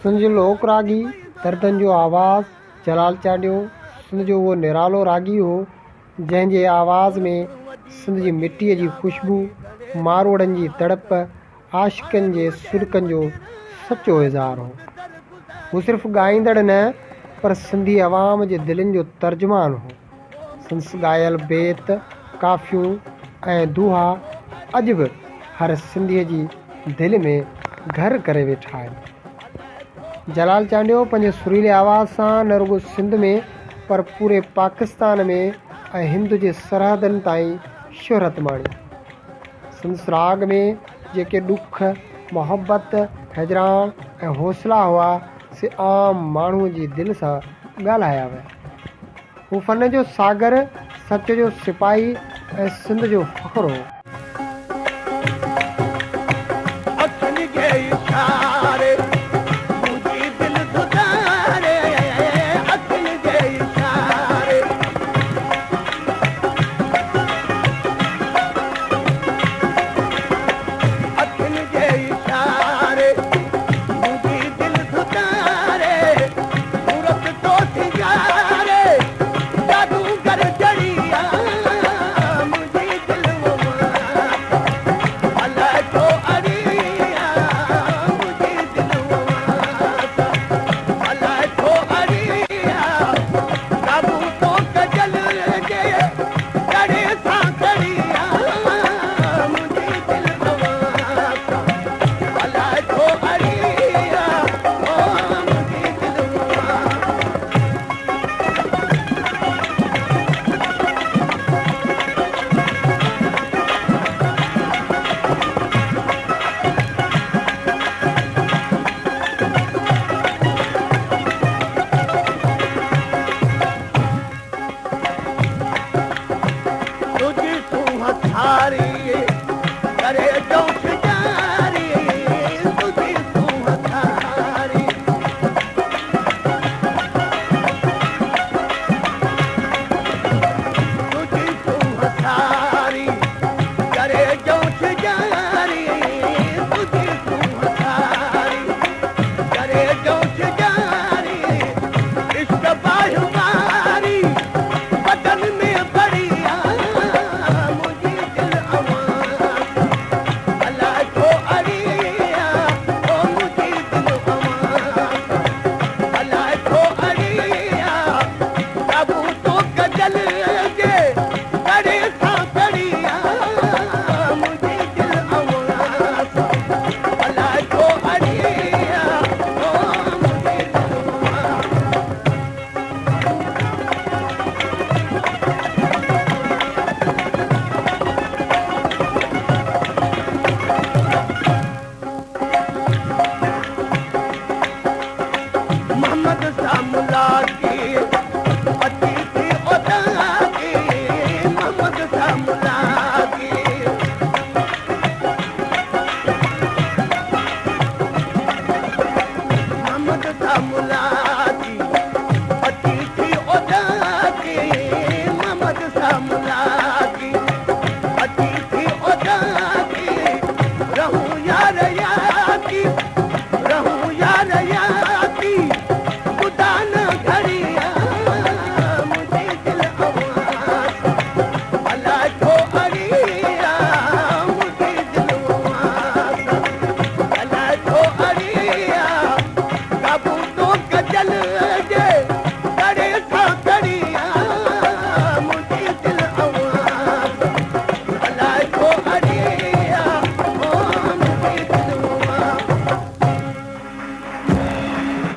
सिंध जो लोक रागी दर्दन जो आवाज़ जलाल चांडियो सिंध जो वो निरालो रागी हो जंहिंजे आवाज़ में सिंध जी मिट्टीअ जी ख़ुशबू मारोड़नि जी तड़प आशिकनि जे सुरकनि जो सचो इज़हार हो। हू सिर्फ़ु ॻाईंदड़ न पर सिंधी अवाम जे दिलनि जो तर्जुमान हो। संदसि ॻायल बेत काफ़ियूं ऐं दुहा अॼु बि हर सिंधीअ जी दिलि में घर करे वेठा आहिनि। जलाल चांडियो पंहिंजे सुरीले आवाज़ सां न रुॻो सिंध में पर पूरे पाकिस्तान में ऐं हिंद जे सरहदनि ताईं शोहरत माणी। संदसि राग में जेके ॾुख मोहबत हिजराण ऐं हौसला हुआ से आम माण्हूअ जी दिलि सां ॻाल्हाया विया। हू फ़न जो सागर सच जो सिपाही ऐं सिंध जो फ़ख्रु हो। Muhammad